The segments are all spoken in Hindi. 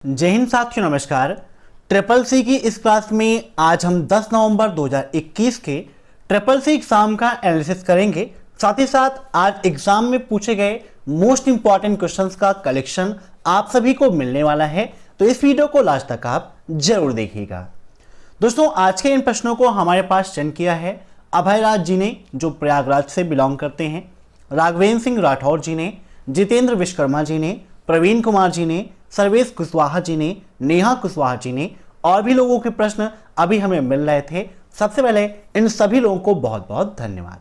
जय हिंद साथियों, नमस्कार। ट्रिपल सी की इस क्लास में आज हम 10 नवंबर 2021 के ट्रिपल सी एग्जाम का एनालिसिस करेंगे। साथ ही साथ आज एग्जाम में पूछे गए मोस्ट इंपॉर्टेंट क्वेश्चंस का कलेक्शन आप सभी को मिलने वाला है, तो इस वीडियो को लास्ट तक आप जरूर देखिएगा। दोस्तों, आज के इन प्रश्नों को हमारे पास सेंड किया है अभय राज जी ने, जो प्रयागराज से बिलोंग करते हैं, राघवेंद्र सिंह राठौर जी ने, जितेंद्र विश्वकर्मा जी ने, प्रवीण कुमार जी ने, सर्वेश कुशवाहा जी ने, नेहा कुशवाहा जी ने, और भी लोगों के प्रश्न अभी हमें मिल रहे थे। सबसे पहले इन सभी लोगों को बहुत बहुत धन्यवाद।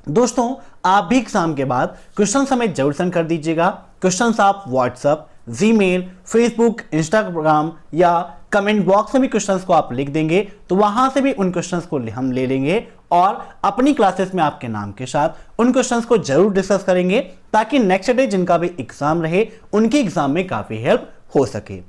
दोस्तों, आप भी एग्जाम के बाद क्वेश्चन हमें जरूर सेंड कर दीजिएगा। क्वेश्चंस आप व्हाट्सएप, जीमेल, फेसबुक, इंस्टाग्राम या कमेंट बॉक्स में भी क्वेश्चंस को आप लिख देंगे, तो वहां से भी उन क्वेश्चंस को हम ले लेंगे और अपनी क्लासेस में आपके नाम के साथ उन क्वेश्चंस को जरूर डिस्कस करेंगे, ताकि नेक्स्ट डे जिनका भी एग्जाम रहे उनके एग्जाम में काफी हेल्प हो सके।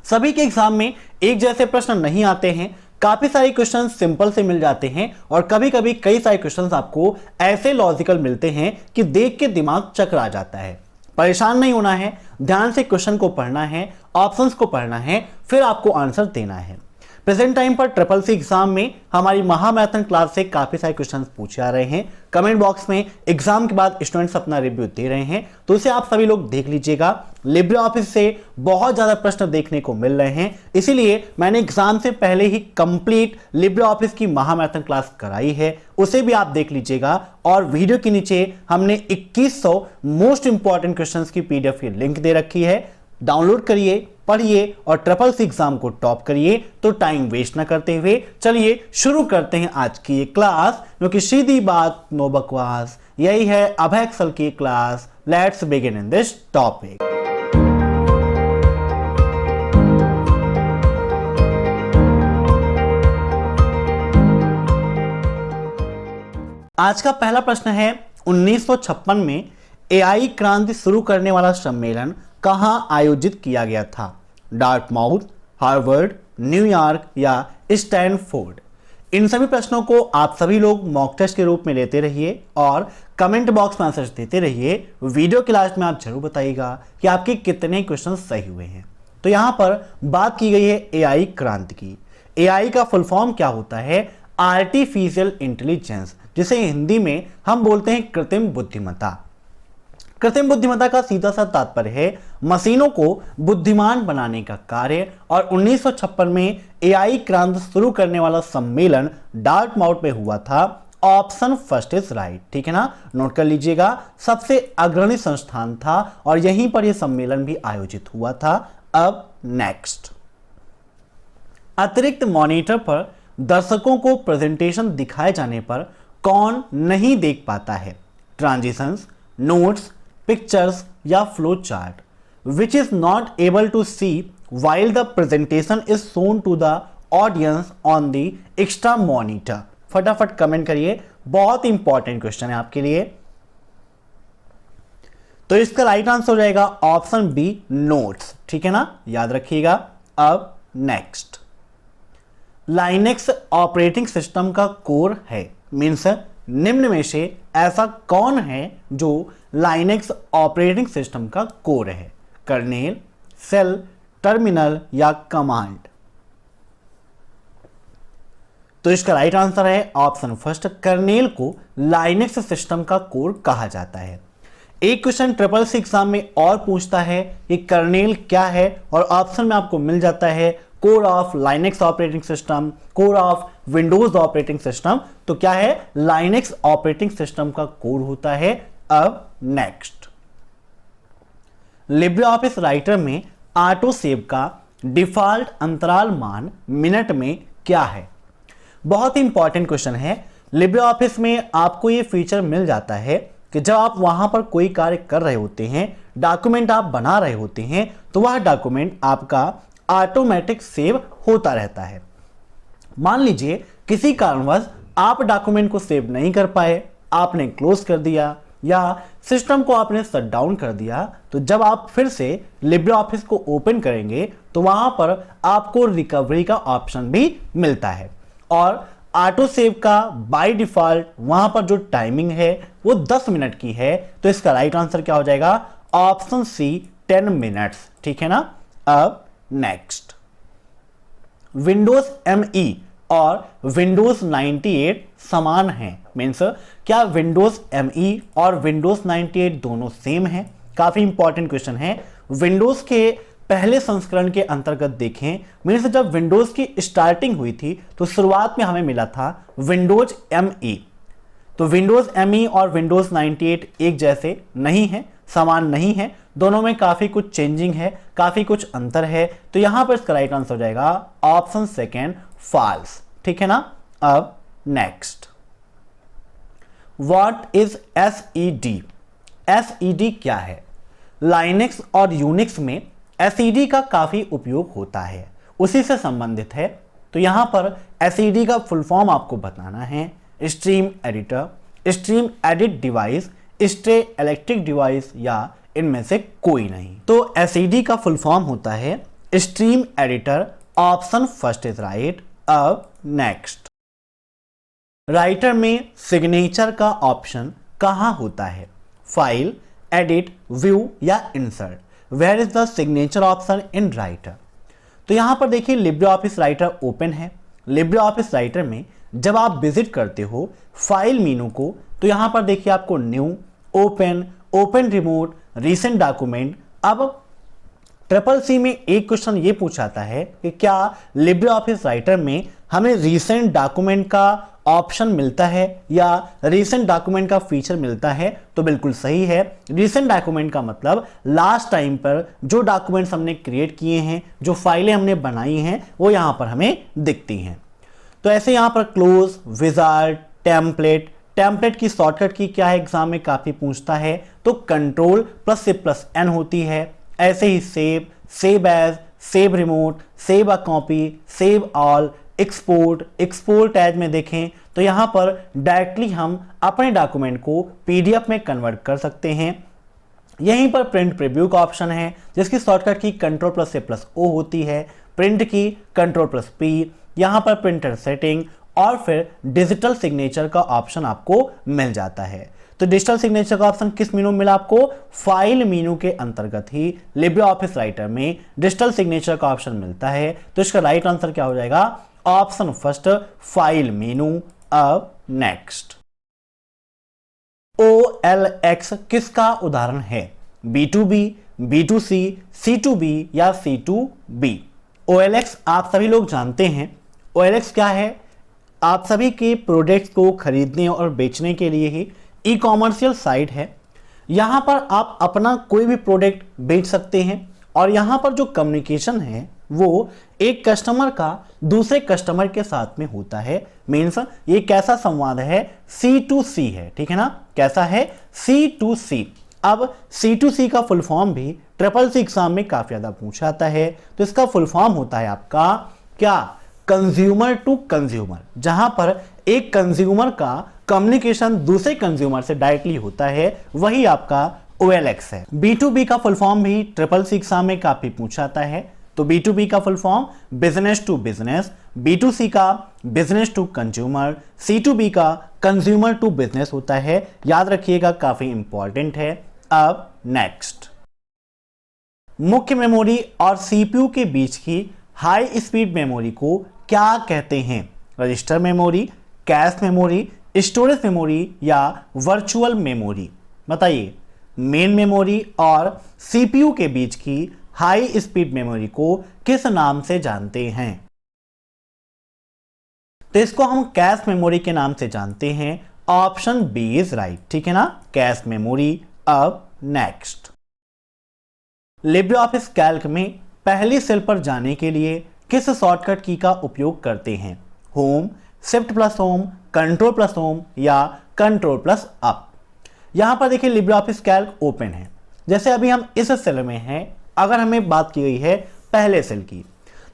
सभी के एग्जाम में एक जैसे प्रश्न नहीं आते हैं, काफी सारे क्वेश्चन सिंपल से मिल जाते हैं और कभी कभी कई सारे क्वेश्चंस आपको ऐसे लॉजिकल मिलते हैं कि देख के दिमाग चकरा जाता है। परेशान नहीं होना है, ध्यान से क्वेश्चन को पढ़ना है, ऑप्शंस को पढ़ना है, फिर आपको आंसर देना है। प्रेजेंट टाइम पर ट्रिपल सी एग्जाम में हमारी महामैराथन क्लास से काफी सारे क्वेश्चंस पूछे आ रहे हैं। कमेंट बॉक्स में एग्जाम के बाद स्टूडेंट्स अपना रिव्यू दे रहे हैं, तो इसे आप सभी लोग देख लीजिएगा। लिब्रे ऑफिस से बहुत ज्यादा प्रश्न देखने को मिल रहे हैं, इसीलिए मैंने एग्जाम से पहले ही कंप्लीट लिब्रे ऑफिस की महामैराथन क्लास कराई है, उसे भी आप देख लीजिएगा। और वीडियो के नीचे हमने 2100 मोस्ट इंपॉर्टेंट क्वेश्चंस की पीडीएफ की लिंक दे रखी है, डाउनलोड करिए, पढ़िए और ट्रिपल सी एग्जाम को टॉप करिए। तो टाइम वेस्ट ना करते हुए चलिए शुरू करते हैं आज की ये क्लास, जो कि सीधी बात नो बकवास, यही है अभय एक्सेल की class. Let's begin in this topic. आज का पहला प्रश्न है, 1956 में एआई क्रांति शुरू करने वाला सम्मेलन कहां आयोजित किया गया था? डार्टमाउथ, हार्वर्ड, न्यूयॉर्क या स्टैनफोर्ड? इन सभी प्रश्नों को आप सभी लोग मॉक टेस्ट के रूप में लेते रहिए और कमेंट बॉक्स में आंसर देते रहिए। वीडियो के लास्ट में आप जरूर बताइएगा कि आपके कितने क्वेश्चन सही हुए हैं। तो यहां पर बात की गई है एआई क्रांति की। एआई का फुल फॉर्म क्या होता है? आर्टिफिशियल इंटेलिजेंस, जिसे हिंदी में हम बोलते हैं कृत्रिम बुद्धिमत्ता। कृत्रिम बुद्धिमत्ता का सीधा सा तात्पर्य है मशीनों को बुद्धिमान बनाने का कार्य। और 1956 में एआई क्रांति शुरू करने वाला सम्मेलन डार्टमाउथ में हुआ था। ऑप्शन फर्स्ट इज राइट, ठीक है ना, नोट कर लीजिएगा। सबसे अग्रणी संस्थान था और यहीं पर यह सम्मेलन भी आयोजित हुआ था। अब नेक्स्ट, अतिरिक्त मॉनिटर पर दर्शकों को प्रेजेंटेशन दिखाए जाने पर कौन नहीं देख पाता है? ट्रांजिशंस, नोट्स, पिक्चर्स या flow chart? Which is not able to see while the presentation is shown to the audience on the extra monitor? फटाफट कमेंट करिए, बहुत इंपॉर्टेंट क्वेश्चन है आपके लिए। तो इसका राइट आंसर हो जाएगा ऑप्शन बी, नोट्स, ठीक है ना, याद रखिएगा। अब नेक्स्ट, लाइनेक्स ऑपरेटिंग सिस्टम का कोर है, मीन्स निम्न में से ऐसा कौन है जो लाइनेक्स ऑपरेटिंग सिस्टम का कोर है? कर्नेल, सेल, टर्मिनल या कमांड? तो इसका राइट आंसर है ऑप्शन फर्स्ट, कर्नेल को लाइनेक्स सिस्टम का कोर कहा जाता है। एक क्वेश्चन ट्रिपल सी एग्जाम में और पूछता है कि कर्नेल क्या है, और ऑप्शन में आपको मिल जाता है core of Linux operating system, core of Windows operating system. तो क्या है? लाइनेक्स ऑपरेटिंग सिस्टम का कोर होता है। अब नेक्स्ट, लिब्रे ऑफिस राइटर में ऑटो सेव का डिफॉल्ट अंतराल मान मिनट में क्या है? बहुत ही इंपॉर्टेंट क्वेश्चन है। लिब्रे ऑफिस में आपको यह फीचर मिल जाता है कि जब आप वहां पर कोई कार्य कर रहे होते हैं, डॉक्यूमेंट आप बना रहे होते हैं, तो वह डॉक्यूमेंट आपका ऑटोमेटिक सेव होता रहता है। मान लीजिए किसी कारणवश आप डॉक्यूमेंट को सेव नहीं कर पाए, आपने क्लोज कर दिया या सिस्टम को आपने शट डाउन कर दिया, तो जब आप फिर से लिब्रे ऑफिस को ओपन करेंगे तो वहां पर आपको रिकवरी का ऑप्शन भी मिलता है। और ऑटो सेव का बाय डिफॉल्ट वहां पर जो टाइमिंग है वो 10 मिनट की है। तो इसका राइट आंसर क्या हो जाएगा? ऑप्शन सी, 10 मिनट्स, ठीक है ना। अब नेक्स्ट, विंडोज ME और विंडोज 98 समान हैं, मीन्स क्या विंडोज ME और विंडोज 98 दोनों सेम हैं? काफी इंपॉर्टेंट क्वेश्चन है। विंडोज के पहले संस्करण के अंतर्गत देखें, मीन्स जब विंडोज की स्टार्टिंग हुई थी तो शुरुआत में हमें मिला था विंडोज ME। तो विंडोज ME और विंडोज 98 एक जैसे नहीं है, समान नहीं है, दोनों में काफी कुछ चेंजिंग है, काफी कुछ अंतर है। तो यहां पर इसका राइट आंसर हो जाएगा ऑप्शन सेकेंड, फॉल्स। ठीक है ना। अब next, what is SED? SED क्या है? लाइनेक्स और यूनिक्स में SED का काफी उपयोग होता है, उसी से संबंधित है। तो यहां पर SED का फुल फॉर्म आपको बताना है, stream editor, stream edit device, stay electric device या इनमें से कोई नहीं। तो SED का फुल फॉर्म होता है stream editor. Option first is right. अब नेक्स्ट, राइटर में सिग्नेचर का ऑप्शन कहां होता है? फाइल, एडिट, व्यू या insert. Where is the signature option in writer? तो यहां पर देखिए लिब्रे ऑफिस राइटर ओपन है। लिब्रे ऑफिस राइटर में जब आप विजिट करते हो फाइल मेनू को, तो यहां पर देखिए आपको new, open, open remote, recent document. अब CCC में एक क्वेश्चन ये पूछाता है कि क्या लिब्रे ऑफिस राइटर में हमें रीसेंट डॉक्यूमेंट का ऑप्शन मिलता है या रीसेंट डॉक्यूमेंट का फीचर मिलता है? तो बिल्कुल सही है। रीसेंट डॉक्यूमेंट का मतलब लास्ट टाइम पर जो डॉक्यूमेंट्स हमने क्रिएट किए हैं, जो फाइलें हमने बनाई हैं, वो यहां पर हमें दिखती हैं। तो ऐसे यहां पर क्लोज, विजार्ड, टेम्पलेट। टेम्पलेट की शॉर्टकट की क्या है, एग्जाम में काफी पूछता है, तो कंट्रोल प्लस से प्लस N होती है। ऐसे ही save, save as, save remote, save a copy, save all, export. Export as में देखें तो यहां पर डायरेक्टली हम अपने डॉक्यूमेंट को PDF में कन्वर्ट कर सकते हैं। यहीं पर प्रिंट प्रीव्यू का ऑप्शन है, जिसकी शॉर्टकट की कंट्रोल प्लस से प्लस O होती है। प्रिंट की कंट्रोल प्लस P। यहां पर प्रिंटर सेटिंग और फिर डिजिटल सिग्नेचर का ऑप्शन आपको मिल जाता है। तो डिजिटल सिग्नेचर का ऑप्शन किस मेनू में मिला आपको? फाइल मेनू के अंतर्गत ही लिब्रे ऑफिस राइटर में डिजिटल सिग्नेचर का ऑप्शन मिलता है। तो इसका राइट आंसर क्या हो जाएगा? Option first, file menu. अब नेक्स्ट, OLX किसका उदाहरण है? B2B, B2C, C2B या C2B? OLX आप सभी लोग जानते हैं। OLX क्या है? आप सभी के प्रोडक्ट्स को खरीदने और बेचने के लिए ही ई-कॉमर्शियल साइट है। यहाँ पर आप अपना कोई भी प्रोडक्ट बेच सकते हैं और यहाँ पर जो कम्युनिकेशन है वो एक कस्टमर का दूसरे कस्टमर के साथ में होता है। मीन्स ये कैसा संवाद है? C2C है। ठीक है ना। कैसा है? C2C। अब C2C का फुल फॉर्म भी CCC एग्जाम में काफी ज्यादा पूछा जाता है। तो इसका फुल फॉर्म होता है आपका क्या? कंज्यूमर टू कंज्यूमर, जहां पर एक कंज्यूमर का कम्युनिकेशन दूसरे कंज्यूमर से डायरेक्टली होता है, वही आपका OLX है। B2B का फुल फॉर्म भी CCC एग्जाम में काफी पूछा जाता है। तो B2B का full form business to business, B2C का बिजनेस टू कंज्यूमर, C2B का कंज्यूमर टू बिजनेस होता है। याद रखिएगा, काफी इंपॉर्टेंट है। अब नेक्स्ट, मुख्य मेमोरी और CPU के बीच की हाई स्पीड मेमोरी को क्या कहते हैं? Register memory, cache memory, storage memory या वर्चुअल मेमोरी? बताइए। मेन मेमोरी और CPU के बीच की हाई स्पीड मेमोरी को किस नाम से जानते हैं? तो इसको हम कैश मेमोरी के नाम से जानते हैं। Option B is right. ठीक है ना, कैश मेमोरी। अब नेक्स्ट, लिब्रे ऑफिस कैल्क में पहली सेल पर जाने के लिए किस शॉर्टकट की का उपयोग करते हैं? Home, shift plus home, control plus home या कंट्रोल प्लस अप? यहां पर देखिए लिब्रे ऑफिस कैल्क ओपन है। जैसे अभी हम इस सेल में हैं, अगर हमें बात की गई है पहले सेल की,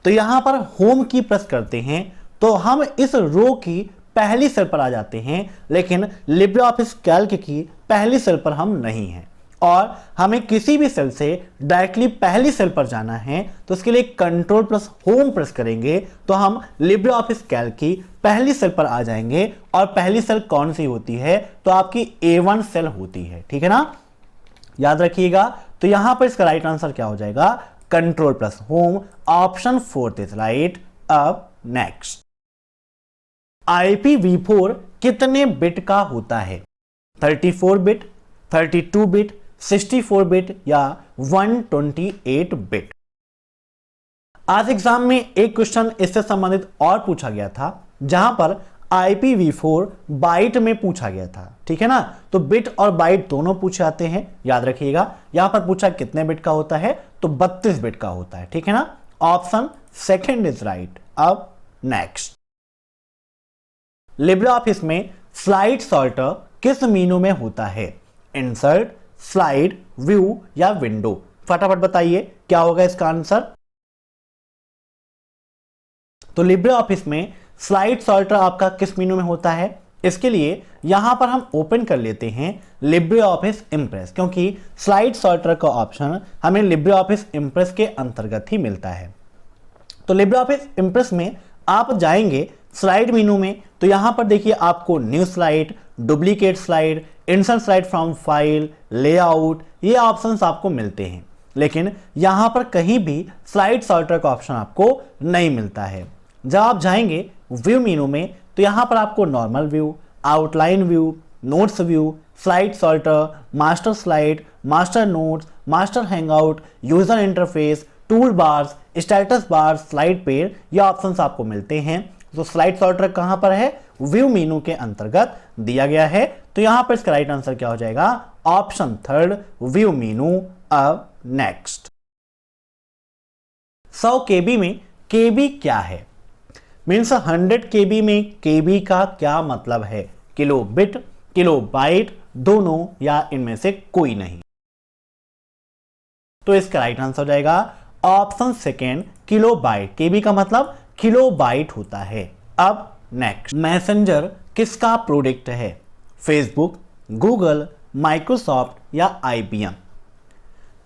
तो यहां पर होम की प्रेस करते हैं तो हम इस रो की पहली सेल पर आ जाते हैं, लेकिन लिब्रे ऑफिस कैल्क की पहली सेल पर हम नहीं हैं और हमें किसी भी सेल से डायरेक्टली पहली सेल पर जाना है। तो उसके लिए कंट्रोल प्लस होम प्रेस करेंगे तो हम लिब्रे ऑफिस कैल्क की पहली सेल पर आ जाएंगे। और पहली सेल कौन सी होती है? तो आपकी A1 सेल होती है। ठीक है ना, याद रखिएगा। तो यहां पर इसका राइट आंसर क्या हो जाएगा? Control plus home, option fourth is right. अब नेक्स्ट, IPv4 कितने बिट का होता है? 34 बिट, 32 बिट, 64 बिट या 128 बिट? आज एग्जाम में एक क्वेश्चन इससे संबंधित और पूछा गया था, जहां पर IPv4 बाइट में पूछा गया था, ठीक है ना। तो बिट और बाइट दोनों पूछे जाते हैं, याद रखिएगा। यहां पर पूछा कितने बिट का होता है, तो 32 बिट का होता है, ठीक है ना। Option second is right. अब नेक्स्ट, लिब्रे ऑफिस में स्लाइड सॉर्टर किस मेनू में होता है? इंसर्ट, स्लाइड, व्यू या विंडो? फटाफट बताइए क्या होगा इसका आंसर। तो लिब्रे ऑफिस में स्लाइड सॉर्टर आपका किस मेनू में होता है? इसके लिए यहां पर हम ओपन कर लेते हैं लिब्रे ऑफिस इंप्रेस, क्योंकि स्लाइड सॉर्टर का ऑप्शन हमें लिब्रे ऑफिस इंप्रेस के अंतर्गत ही मिलता है। तो लिब्रे ऑफिस इंप्रेस में आप जाएंगे स्लाइड मेनू में, तो यहां पर देखिए आपको new slide, duplicate slide, insert slide from file, layout, ये ऑप्शंस आपको मिलते हैं। लेकिन यहां पर कहीं भी स्लाइड सॉर्टर का ऑप्शन आपको नहीं मिलता है। जब आप जाएंगे व्यू मेनू में, तो यहां पर आपको normal view, outline view, notes view, slide sorter, master slide, master notes, master hangout, user interface, tool bars, status bar, slide pair, ये ऑप्शंस आपको मिलते हैं। तो स्लाइड सॉर्टर कहां पर है? व्यू मेनू के अंतर्गत दिया गया है। तो यहां पर इसका राइट आंसर क्या हो जाएगा? ऑप्शन थर्ड, व्यू मेनू। अब नेक्स्ट, 100 KB में KB क्या है? मीन्स 100 KB में KB का क्या मतलब है? किलो बिट, किलो बाइट, दोनों या इनमें से कोई नहीं? तो इसका राइट आंसर हो जाएगा option second, kilo byte. KB का मतलब किलो बाइट होता है। अब नेक्स्ट, मैसेंजर किसका प्रोडक्ट है? फेसबुक, गूगल, माइक्रोसॉफ्ट या IBM?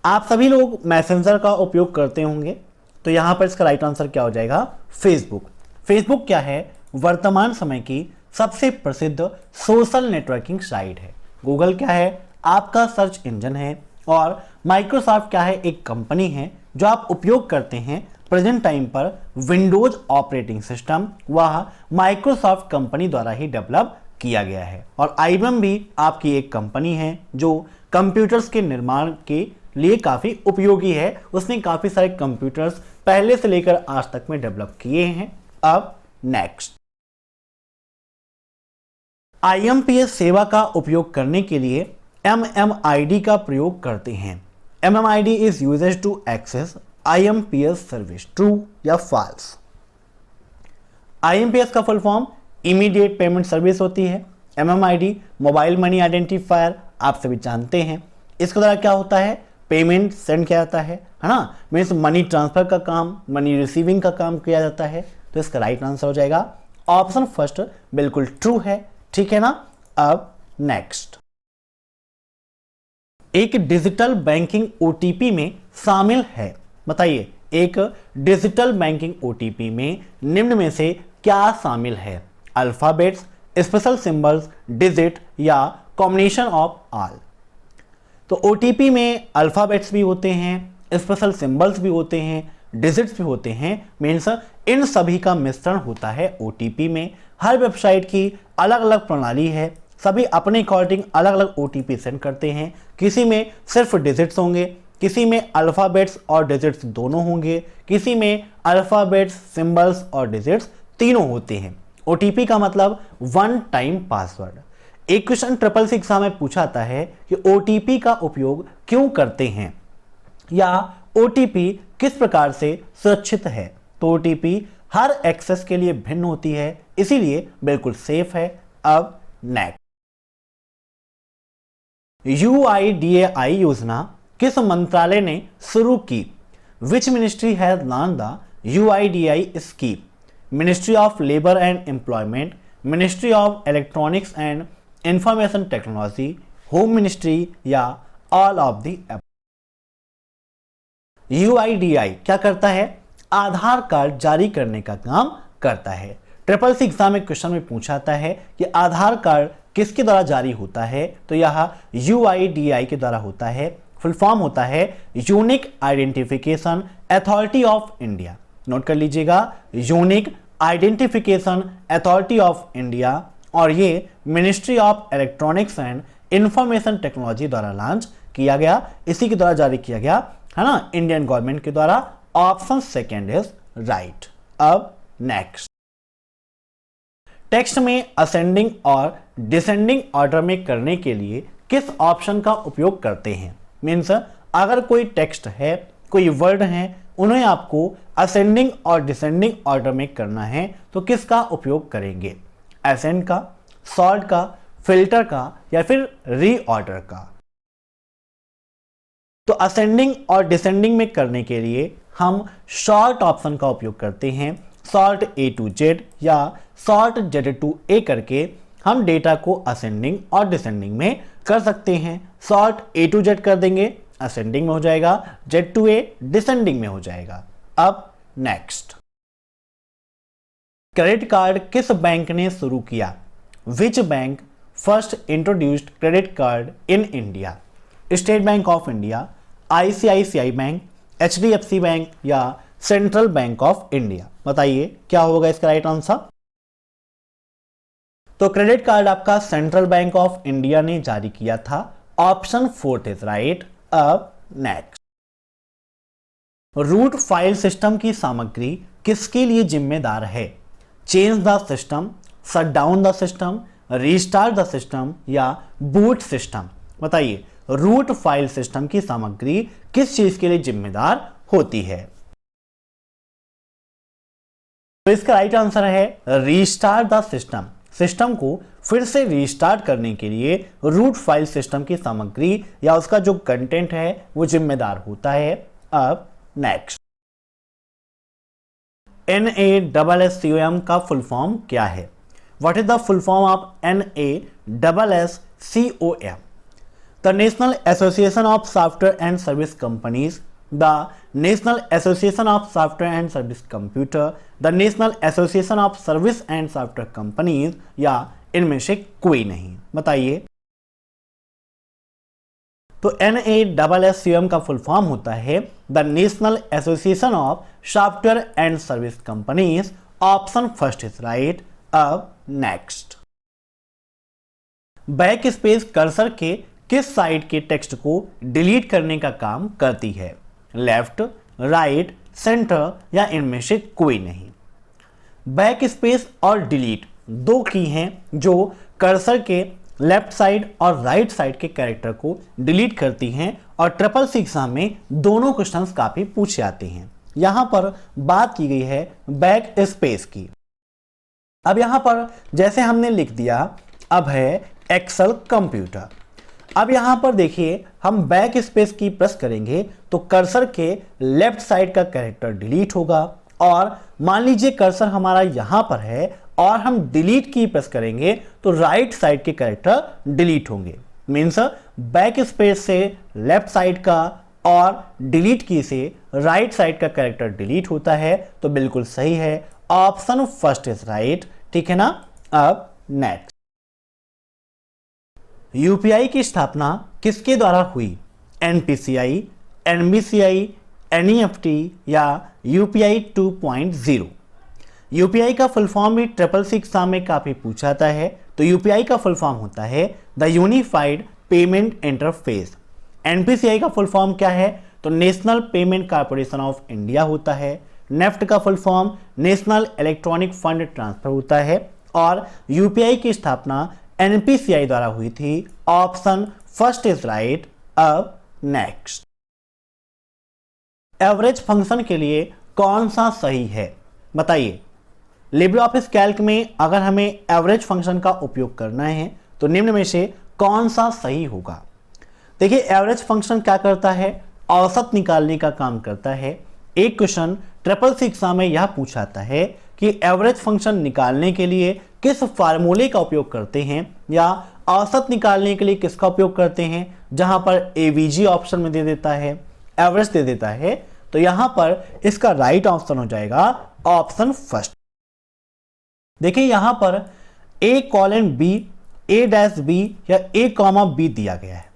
आप सभी लोग मैसेंजर का उपयोग करते होंगे, तो यहां पर इसका राइट आंसर क्या हो जाएगा? फेसबुक। फेसबुक क्या है? वर्तमान समय की सबसे प्रसिद्ध सोशल नेटवर्किंग साइट है। गूगल क्या है? आपका सर्च इंजन है। और माइक्रोसॉफ्ट क्या है? एक कंपनी है जो आप उपयोग करते हैं प्रेजेंट टाइम पर। विंडोज ऑपरेटिंग सिस्टम वह माइक्रोसॉफ्ट कंपनी द्वारा ही डेवलप किया गया है। और IBM भी आपकी एक कंपनी है जो कंप्यूटर्स के निर्माण के लिए काफी उपयोगी है। उसने काफी सारे कंप्यूटर्स पहले से लेकर आज तक में डेवलप किए हैं। अब नेक्स्ट, IMPS सेवा का उपयोग करने के लिए MMID का प्रयोग करते हैं। MMID is used to access IMPS service, true या फॉल्स? IMPS का full form immediate payment service होती है। MMID मोबाइल मनी आइडेंटिफायर आप सभी जानते हैं। इसके द्वारा क्या होता है? पेमेंट सेंड किया जाता है ना। मीन्स मनी ट्रांसफर का काम, मनी रिसीविंग का काम किया जाता है। तो इसका राइट आंसर हो जाएगा ऑप्शन फर्स्ट, बिल्कुल ट्रू है, ठीक है ना। अब नेक्स्ट, एक डिजिटल बैंकिंग OTP में शामिल है। बताइए, एक डिजिटल बैंकिंग OTP में निम्न में से क्या शामिल है? अल्फाबेट्स, स्पेशल सिंबल्स, डिजिट या कॉम्बिनेशन ऑफ ऑल? तो OTP में अल्फाबेट्स भी होते हैं, स्पेशल सिंबल्स भी होते हैं, डिजिट्स भी होते हैं। मीन्स इन सभी का मिश्रण होता है OTP में। हर वेबसाइट की अलग अलग प्रणाली है, सभी अपने अकॉर्डिंग अलग अलग OTP सेंड करते हैं। किसी में सिर्फ डिजिट्स होंगे, किसी में अल्फाबेट्स और डिजिट्स दोनों होंगे, किसी में अल्फाबेट्स, सिंबल्स और डिजिट्स तीनों होते हैं। OTP का मतलब वन टाइम पासवर्ड। एक क्वेश्चन CCC एग्जाम में पूछा जाता है कि OTP का उपयोग क्यों करते हैं या OTP किस प्रकार से सुरक्षित है? तो OTP हर एक्सेस के लिए भिन्न होती है, इसीलिए बिल्कुल सेफ है। अब नेक्स्ट, UIDAI योजना किस मंत्रालय ने शुरू की? Which ministry has launched the UIDAI scheme? Ministry of labour and employment, ministry of electronics and information technology, home ministry या all of the above? UIDAI क्या करता है? आधार कार्ड जारी करने का काम करता है। CCC एग्जाम में क्वेश्चन में पूछा जाता है कि आधार कार्ड किसके द्वारा जारी होता है? तो यह UIDAI के द्वारा होता है। फुल फॉर्म होता है unique identification authority of India. Note कर लीजिएगा, unique identification authority of India, और ये ministry of electronics and information technology द्वारा लॉन्च किया गया, इसी के द्वारा जारी किया गया है ना, इंडियन गवर्नमेंट के द्वारा। Option second is right. अब नेक्स्ट, टेक्स्ट में असेंडिंग और डिसेंडिंग ऑर्डर में करने के लिए किस ऑप्शन का उपयोग करते हैं। मीन्स अगर कोई टेक्स्ट है, कोई वर्ड है, उन्हें आपको असेंडिंग और डिसेंडिंग ऑर्डर में करना है तो किसका उपयोग करेंगे, असेंड का, सॉर्ट का, फिल्टर का, या फिर रीऑर्डर का। तो असेंडिंग और डिसेंडिंग में करने के लिए हम शॉर्ट ऑप्शन का उपयोग करते हैं। सॉर्ट A to Z या सॉर्ट Z to A करके हम डेटा को असेंडिंग और डिसेंडिंग में कर सकते हैं। सॉर्ट A to Z कर देंगे, असेंडिंग में हो जाएगा, Z to A डिसेंडिंग में हो जाएगा। अब नेक्स्ट, क्रेडिट कार्ड किस बैंक ने शुरू किया। Which bank first introduced credit card in India. State bank of India, ICICI bank, HDFC bank या सेंट्रल बैंक ऑफ इंडिया। बताइए क्या होगा इसका राइट आंसर। तो क्रेडिट कार्ड आपका सेंट्रल बैंक ऑफ इंडिया ने जारी किया था। Option fourth is right. अब नेक्स्ट, रूट फाइल सिस्टम की सामग्री किसके लिए जिम्मेदार है। Change the system, shut down the system, restart the system या बूट सिस्टम। बताइए रूट फाइल सिस्टम की सामग्री किस चीज के लिए जिम्मेदार होती है। तो इसका राइट आंसर है रीस्टार्ट द सिस्टम। सिस्टम को फिर से रीस्टार्ट करने के लिए रूट फाइल सिस्टम की सामग्री या उसका जो कंटेंट है वो जिम्मेदार होता है। अब नेक्स्ट, NASSCOM का फुल फॉर्म क्या है। What is the full form of NASSCOM। The national association of software and service companies, the national association of software and service computer, the national association of service and software companies, या इनमें से कोई नहीं। बताइए। तो NASSCOM का फुल फॉर्म होता है the national association of software and service companies. Option first is right. अब नेक्स्ट, बैक स्पेस कर्सर के किस साइड के टेक्स्ट को डिलीट करने का काम करती है। लेफ्ट, राइट, सेंटर या इनमें से कोई नहीं। बैक स्पेस और डिलीट दो की हैं जो कर्सर के लेफ्ट साइड और राइट साइड के कैरेक्टर को डिलीट करती हैं, और CCC एग्जाम में दोनों क्वेश्चंस काफी पूछे आते हैं। यहां पर बात की गई है बैक स्पेस की। अब यहां पर जैसे हमने लिख दिया, अब है एक्सेल कंप्यूटर। अब यहां पर देखिए हम बैक स्पेस की प्रेस करेंगे तो कर्सर के लेफ्ट साइड का कैरेक्टर डिलीट होगा, और मान लीजिए कर्सर हमारा यहां पर है और हम डिलीट की प्रेस करेंगे तो राइट साइड के कैरेक्टर डिलीट होंगे। मीन्स बैक स्पेस से लेफ्ट साइड का और डिलीट की से राइट साइड का कैरेक्टर डिलीट होता है। तो बिल्कुल सही है, ऑप्शन फर्स्ट इज राइट। ठीक है ना। अब नेक्स्ट, यूपीआई की स्थापना किसके द्वारा हुई। NPCI, NBCI, NEFT या UPI 2.0। यूपीआई का फुल फॉर्म भी CCC एग्जाम में काफी पूछा जाता है। तो यूपीआई का फुल फॉर्म होता है the unified payment interface. NPCI का फुल फॉर्म क्या है, तो national payment corporation of India होता है। नेफ्ट का full form national electronic fund transfer होता है, और यूपीआई की स्थापना NPCI द्वारा हुई थी। Option first is right. अब नेक्स्ट, एवरेज फंक्शन के लिए कौन सा सही है। बताइए। लिब्रे ऑफिस कैल्क में अगर हमें एवरेज फंक्शन का उपयोग करना है तो निम्न में से कौन सा सही होगा। देखिए एवरेज फंक्शन क्या करता है, औसत निकालने का काम करता है। एक क्वेश्चन CCC एग्जाम में यह पूछाता है कि एवरेज फंक्शन निकालने के लिए किस फार्मूले का उपयोग करते हैं, या औसत निकालने के लिए किसका उपयोग करते हैं। जहां पर AVG ऑप्शन में दे देता है, एवरेज दे देता है, तो यहां पर इसका राइट ऑप्शन हो जाएगा ऑप्शन फर्स्ट। देखिए यहां पर A:B, A-B या A, B दिया गया है।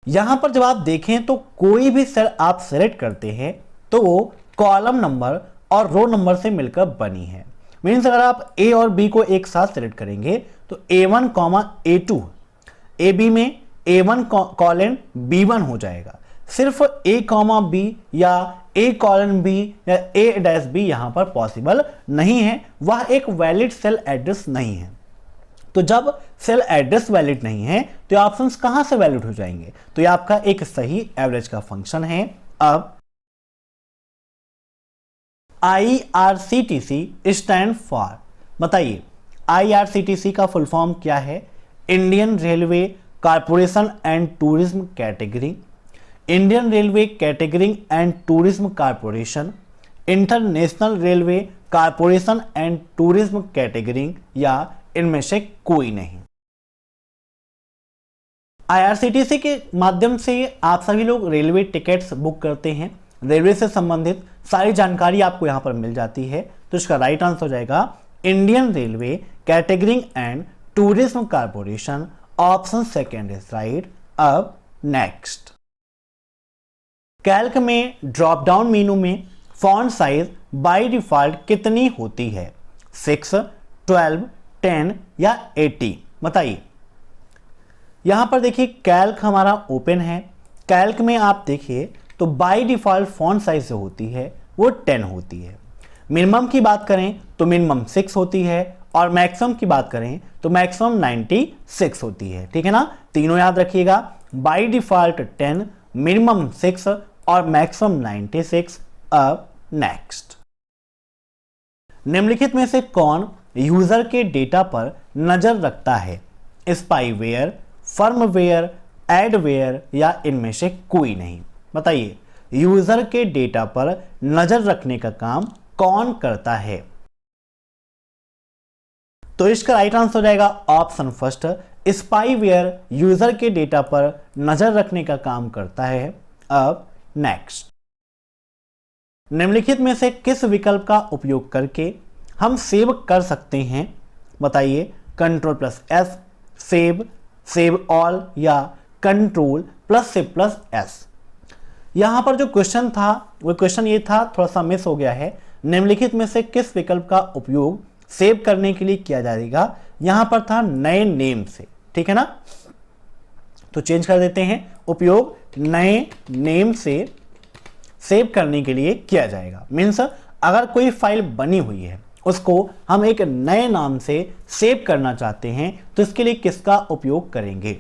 यहां पर जब आप देखें तो कोई भी सेल आप सेलेक्ट करते हैं तो वो कॉलम नंबर और रो नंबर से मिलकर बनी है। मीन्स अगर आप ए और बी को एक साथ सेलेक्ट करेंगे तो A1 A2, ए बी में A1 कॉलन B1 हो जाएगा। सिर्फ A B या A कॉलन B या A' यहां पर पॉसिबल नहीं है, वह एक वैलिड सेल एड्रेस नहीं है। तो जब सेल एड्रेस वैलिड नहीं है तो ऑप्शंस कहां से वैलिड हो जाएंगे? तो ये आपका एक सही एवरेज का फंक्शन है। अब IRCTC स्टैंड फॉर, बताइए IRCTC का फुल फॉर्म क्या है? Indian railway corporation and tourism category, Indian railway catering and tourism corporation, international railway corporation and tourism catering, या इनमें से कोई नहीं। IRCTC के माध्यम से आप सभी लोग रेलवे टिकट्स बुक करते हैं, रेलवे से संबंधित सारी जानकारी आपको यहां पर मिल जाती है। तो इसका राइट आंसर हो जाएगा Indian railway catering and tourism corporation, option second is right. अब नेक्स्ट, कैल्क में ड्रॉप डाउन मेनू में फॉन्ट साइज बाय डिफॉल्ट कितनी होती है? 6, 12, 10 या 80? बताइए। यहां पर देखिए कैल्क हमारा ओपन है, कैल्क में आप देखिए तो बाय डिफॉल्ट फॉन्ट साइज जो होती है वो 10 होती है। मिनिमम की बात करें तो मिनिमम 6 होती है और मैक्सिमम की बात करें तो मैक्सिमम 96 होती है। ठीक है ना, तीनों याद रखिएगा, बाय डिफॉल्ट 10, मिनिमम 6 और मैक्सिमम 96। अब नेक्स्ट, निम्नलिखित में से कौन यूजर के डेटा पर नजर रखता है? स्पाईवेयर, फर्मवेयर, एडवेयर, या इनमें से कोई नहीं? बताइए, यूजर के डेटा पर नजर रखने का काम कौन करता है? तो इसका राइट आंसर हो जाएगा ऑप्शन फर्स्ट, स्पाईवेयर यूजर के डेटा पर नजर रखने का काम करता है। अब नेक्स्ट, निम्नलिखित में से किस विकल्प का उपयोग करके हम सेव कर सकते हैं? बताइए, Ctrl+S सेव, सेव ऑल, या Ctrl+C+S? यहां पर जो क्वेश्चन था वो क्वेश्चन ये था, थोड़ा सा मिस हो गया है। निम्नलिखित में से किस विकल्प का उपयोग सेव करने के लिए किया जाएगा? यहां पर था नए नेम से, ठीक है ना, तो चेंज कर देते हैं, उपयोग नए नेम से सेव करने के लिए किया जाएगा। मीन्स अगर कोई फाइल बनी हुई है उसको हम एक नए नाम से सेव करना चाहते हैं तो इसके लिए किसका उपयोग करेंगे?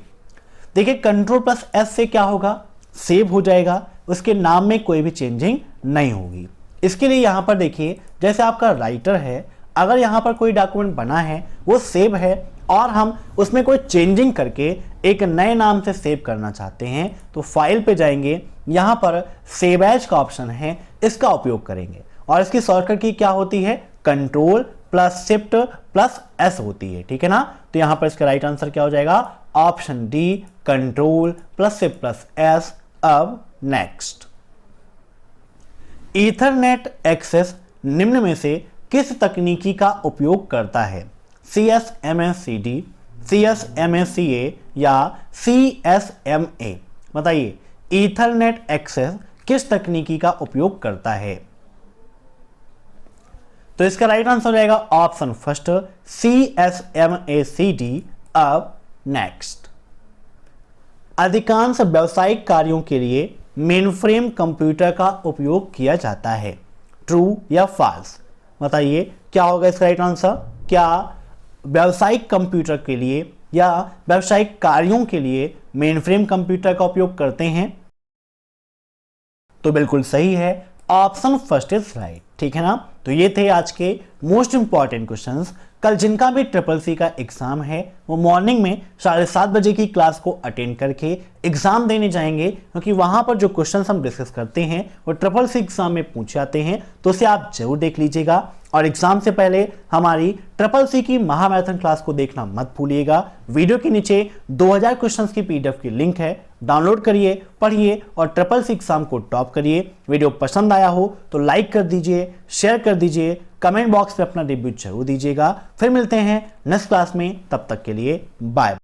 देखिए, Ctrl+S से क्या होगा? सेव हो जाएगा, उसके नाम में कोई भी चेंजिंग नहीं होगी। इसके लिए यहां पर देखिए, जैसे आपका राइटर है, अगर यहां पर कोई डॉक्यूमेंट बना है वो सेव है और हम उसमें कोई चेंजिंग करके एक नए नाम से सेव करना चाहते हैं तो फाइल पे जाएंगे, यहां पर सेव एज का ऑप्शन है, इसका उपयोग करेंगे। और इसकी शॉर्टकट की क्या होती है? Ctrl+Shift+S होती है। ठीक है ना, तो यहां पर इसका राइट आंसर क्या हो जाएगा? Option D, Ctrl+Shift+S। अब नेक्स्ट, ईथरनेट एक्सेस निम्न में से किस तकनीकी का उपयोग करता है? CSMA/CD, CSMA/CA या CSMA? बताइए, ईथरनेट एक्सेस किस तकनीकी का उपयोग करता है? तो इसका राइट आंसर हो जाएगा ऑप्शन फर्स्ट, CSMA/CD। अब नेक्स्ट, अधिकांश व्यावसायिक कार्यों के लिए मेनफ्रेम कंप्यूटर का उपयोग किया जाता है, ट्रू या फॉल्स? बताइए, क्या होगा इसका राइट आंसर? क्या व्यावसायिक कंप्यूटर के लिए या व्यावसायिक कार्यों के लिए मेनफ्रेम कंप्यूटर का उपयोग करते हैं? तो बिल्कुल सही है, ऑप्शन फर्स्ट इज राइट। ठीक है ना, तो ये थे आज के मोस्ट इंपॉर्टेंट क्वेश्चंस। कल जिनका भी CCC का एग्जाम है वो मॉर्निंग में 7:30 बजे की क्लास को अटेंड करके एग्जाम देने जाएंगे, क्योंकि वहां पर जो क्वेश्चंस हम डिस्कस करते हैं वो CCC एग्जाम में पूछे जाते हैं, तो उसे आप जरूर देख लीजिएगा। और एग्जाम से पहले हमारी CCC की महामैराथन क्लास को देखना मत भूलिएगा। वीडियो के नीचे 2000 क्वेश्चंस की PDF की लिंक है, डाउनलोड करिए, पढ़िए और CCC एग्जाम को टॉप करिए। वीडियो पसंद आया हो तो लाइक कर दीजिए, शेयर कर दीजिए, कमेंट बॉक्स में अपना रिव्यू जरूर दीजिएगा। फिर मिलते हैं नेक्स्ट क्लास में, तब तक के लिए बाय।